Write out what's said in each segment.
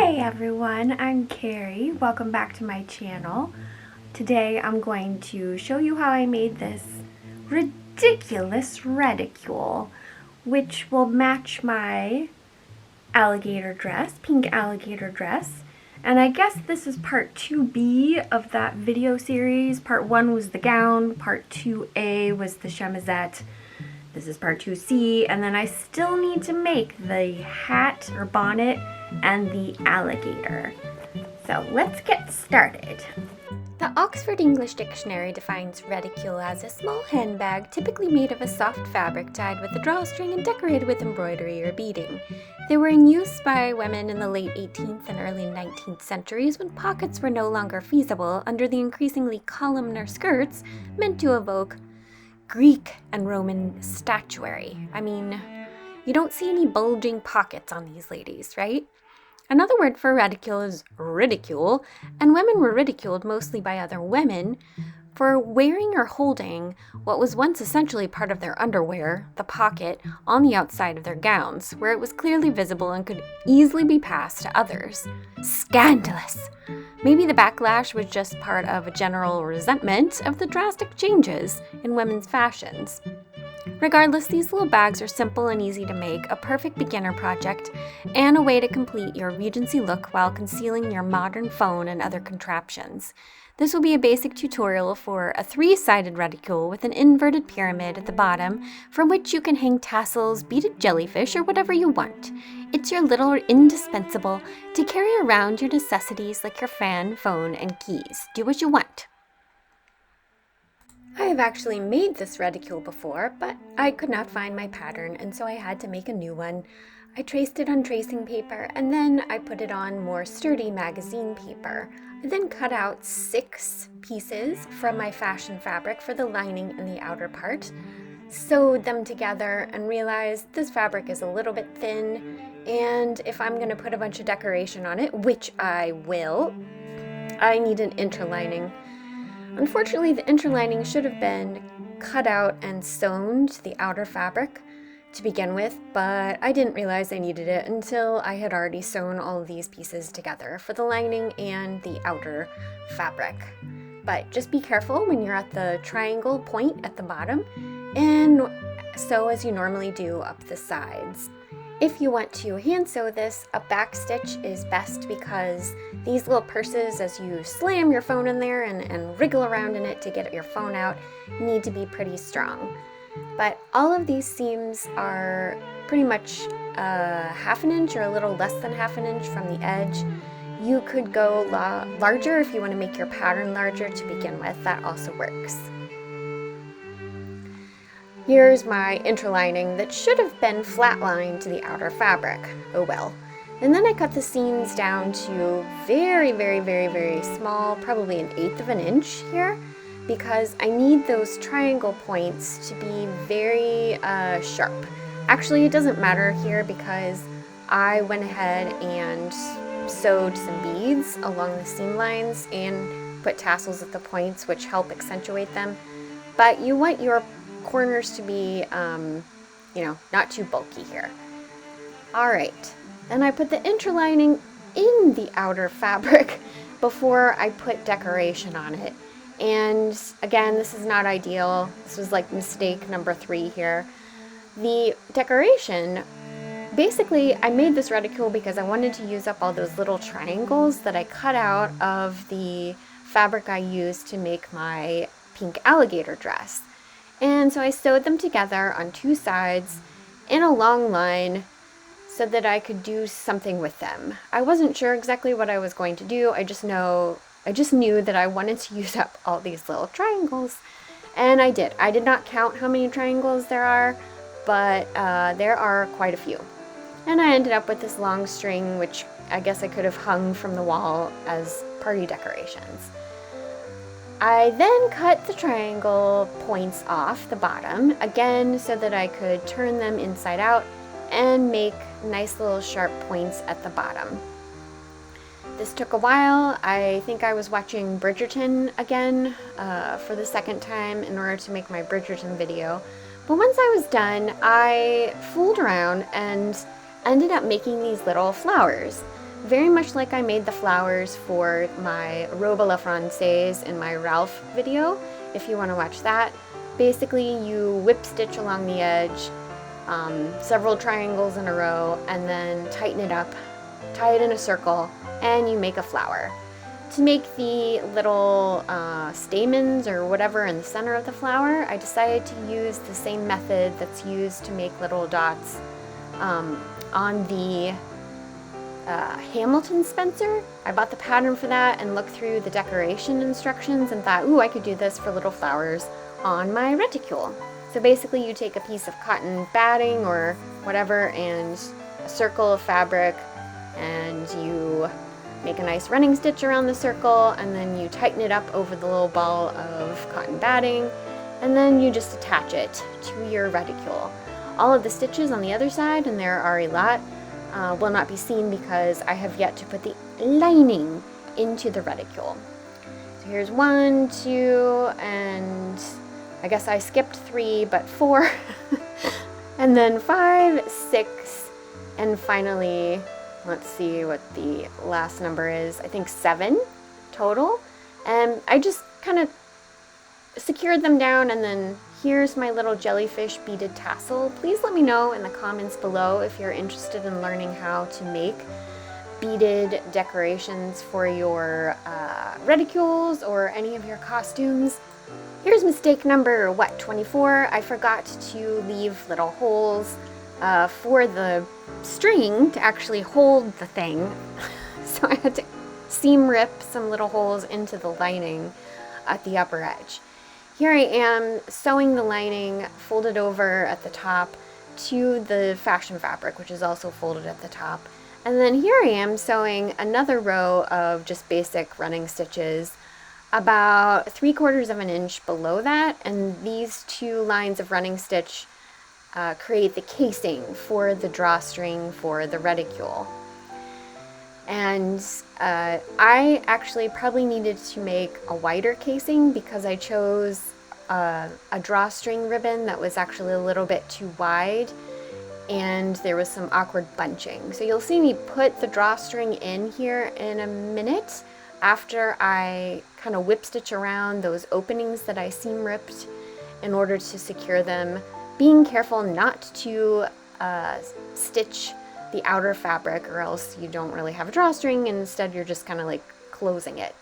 Hey everyone, I'm Carrie. Welcome back to my channel. Today I'm going to show you how I made this ridiculous reticule, which will match my alligator dress, pink alligator dress. And I guess this is part 2B of that video series. Part 1 was the gown, part 2A was the chemisette. This is part 2C, and then I still need to make the hat or bonnet and the alligator. So let's get started. The Oxford English Dictionary defines reticule as a small handbag typically made of a soft fabric tied with a drawstring and decorated with embroidery or beading. They were in use by women in the late 18th and early 19th centuries when pockets were no longer feasible under the increasingly columnar skirts meant to evoke Greek and Roman statuary. I mean, you don't see any bulging pockets on these ladies, right? Another word for reticule is ridicule, and women were ridiculed mostly by other women for wearing or holding what was once essentially part of their underwear, the pocket, on the outside of their gowns, where it was clearly visible and could easily be passed to others. Scandalous! Maybe the backlash was just part of a general resentment of the drastic changes in women's fashions. Regardless, these little bags are simple and easy to make, a perfect beginner project, and a way to complete your Regency look while concealing your modern phone and other contraptions. This will be a basic tutorial for a 3-sided reticule with an inverted pyramid at the bottom from which you can hang tassels, beaded jellyfish, or whatever you want. It's your little indispensable to carry around your necessities like your fan, phone, and keys. Do what you want. I have actually made this reticule before, but I could not find my pattern, and so I had to make a new one. I traced it on tracing paper, and then I put it on more sturdy magazine paper. I then cut out 6 pieces from my fashion fabric for the lining and the outer part, sewed them together, and realized this fabric is a little bit thin, and if I'm going to put a bunch of decoration on it, which I will, I need an interlining. Unfortunately, the interlining should have been cut out and sewn to the outer fabric to begin with, but I didn't realize I needed it until I had already sewn all of these pieces together for the lining and the outer fabric. But just be careful when you're at the triangle point at the bottom and sew as you normally do up the sides. If you want to hand sew this, a back stitch is best because these little purses, as you slam your phone in there and wriggle around in it to get your phone out, need to be pretty strong. But all of these seams are pretty much 1/2 inch or a little less than 1/2 inch from the edge. You could go larger if you want to make your pattern larger to begin with. That also works. Here's my interlining that should have been flat-lined to the outer fabric. Oh well. And then I cut the seams down to very, very, very, very small, probably 1/8 of an inch here, because I need those triangle points to be very sharp. Actually, it doesn't matter here because I went ahead and sewed some beads along the seam lines and put tassels at the points, which help accentuate them. But you want your corners to be, not too bulky here. All right, then I put the interlining in the outer fabric before I put decoration on it. And again, this is not ideal. This was like mistake number 3 here. The decoration, basically I made this reticule because I wanted to use up all those little triangles that I cut out of the fabric I used to make my pink alligator dress. And so I sewed them together on 2 sides in a long line so that I could do something with them. I wasn't sure exactly what I was going to do. I just knew that I wanted to use up all these little triangles. And I did. I did not count how many triangles there are, but there are quite a few. And I ended up with this long string, which I guess I could have hung from the wall as party decorations. I then cut the triangle points off the bottom, again so that I could turn them inside out and make nice little sharp points at the bottom. This took a while. I think I was watching Bridgerton again for the second time in order to make my Bridgerton video. But once I was done, I fooled around and ended up making these little flowers. very much like I made the flowers for my Robe à la Francaise in my Ralph video, if you want to watch that. Basically, you whip stitch along the edge, several triangles in a row, and then tighten it up, tie it in a circle, and you make a flower. To make the little stamens or whatever in the center of the flower, I decided to use the same method that's used to make little dots on the Hamilton Spencer. I bought the pattern for that and looked through the decoration instructions and thought, ooh, I could do this for little flowers on my reticule. So basically you take a piece of cotton batting or whatever and a circle of fabric, and you make a nice running stitch around the circle, and then you tighten it up over the little ball of cotton batting, and then you just attach it to your reticule. All of the stitches on the other side, and there are a lot, will not be seen because I have yet to put the lining into the reticule. So here's 1, 2, and I guess I skipped 3, but 4, and then 5, 6, and finally, let's see what the last number is. I think 7 total. And I just kind of secured them down, and then here's my little jellyfish beaded tassel. Please let me know in the comments below if you're interested in learning how to make beaded decorations for your reticules or any of your costumes. Here's mistake number, 24? I forgot to leave little holes for the string to actually hold the thing. So I had to seam rip some little holes into the lining at the upper edge. Here I am sewing the lining folded over at the top to the fashion fabric, which is also folded at the top. And then here I am sewing another row of just basic running stitches about 3/4 of an inch below that, and these 2 lines of running stitch create the casing for the drawstring for the reticule. And I actually probably needed to make a wider casing because I chose a drawstring ribbon that was actually a little bit too wide, and there was some awkward bunching. So you'll see me put the drawstring in here in a minute after I kind of whip stitch around those openings that I seam ripped in order to secure them, being careful not to stitch the outer fabric, or else you don't really have a drawstring and instead you're just kind of like closing it.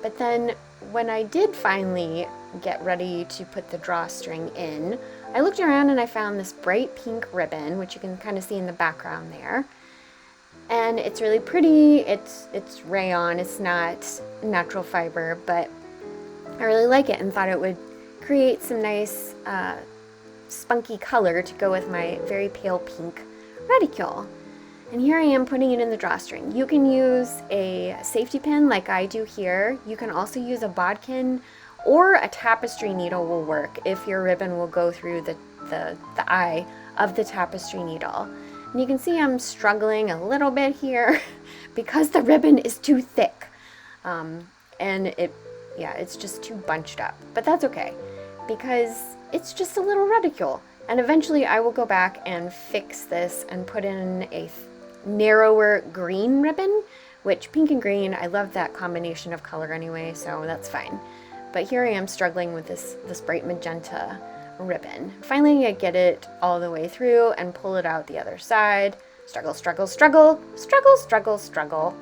But then when I did finally get ready to put the drawstring in, I looked around and I found this bright pink ribbon, which you can kind of see in the background there. And it's really pretty. It's rayon, it's not natural fiber, but I really like it and thought it would create some nice spunky color to go with my very pale pink reticule. And here I am putting it in the drawstring. You can use a safety pin like I do here. You can also use a bodkin, or a tapestry needle will work if your ribbon will go through the eye of the tapestry needle. And you can see I'm struggling a little bit here because the ribbon is too thick. And it's just too bunched up. But that's okay, because it's just a little reticule. And eventually I will go back and fix this and put in a narrower green ribbon, which pink and green, I love that combination of color anyway, so that's fine. But here I am struggling with this bright magenta ribbon. Finally I get it all the way through and pull it out the other side. Struggle, struggle, struggle, struggle, struggle, struggle.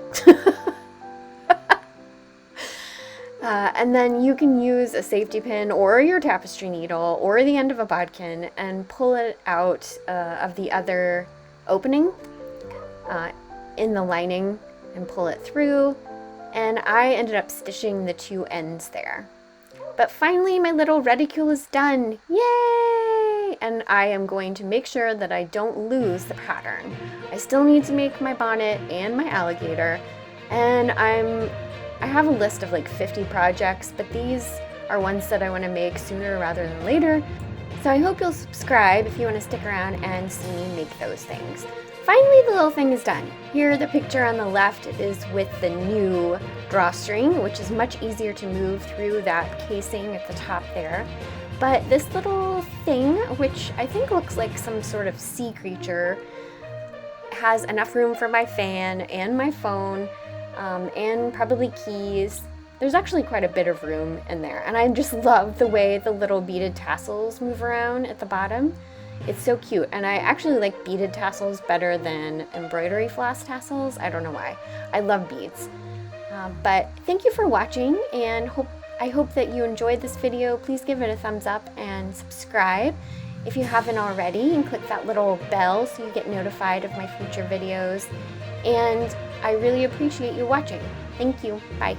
And then you can use a safety pin or your tapestry needle or the end of a bodkin and pull it out of the other opening in the lining and pull it through. And I ended up stitching the 2 ends there. But finally my little reticule is done. Yay! And I am going to make sure that I don't lose the pattern. I still need to make my bonnet and my alligator, and I have a list of like 50 projects, but these are ones that I want to make sooner rather than later. So I hope you'll subscribe if you want to stick around and see me make those things. Finally, the little thing is done. Here, the picture on the left is with the new drawstring, which is much easier to move through that casing at the top there. But this little thing, which I think looks like some sort of sea creature, has enough room for my fan and my phone, and probably keys. There's actually quite a bit of room in there, and I just love the way the little beaded tassels move around at the bottom. It's so cute, and I actually like beaded tassels better than embroidery floss tassels. I don't know why. I love beads. But thank you for watching, and I hope that you enjoyed this video. Please give it a thumbs up and subscribe if you haven't already, and click that little bell so you get notified of my future videos. And I really appreciate you watching. Thank you. Bye.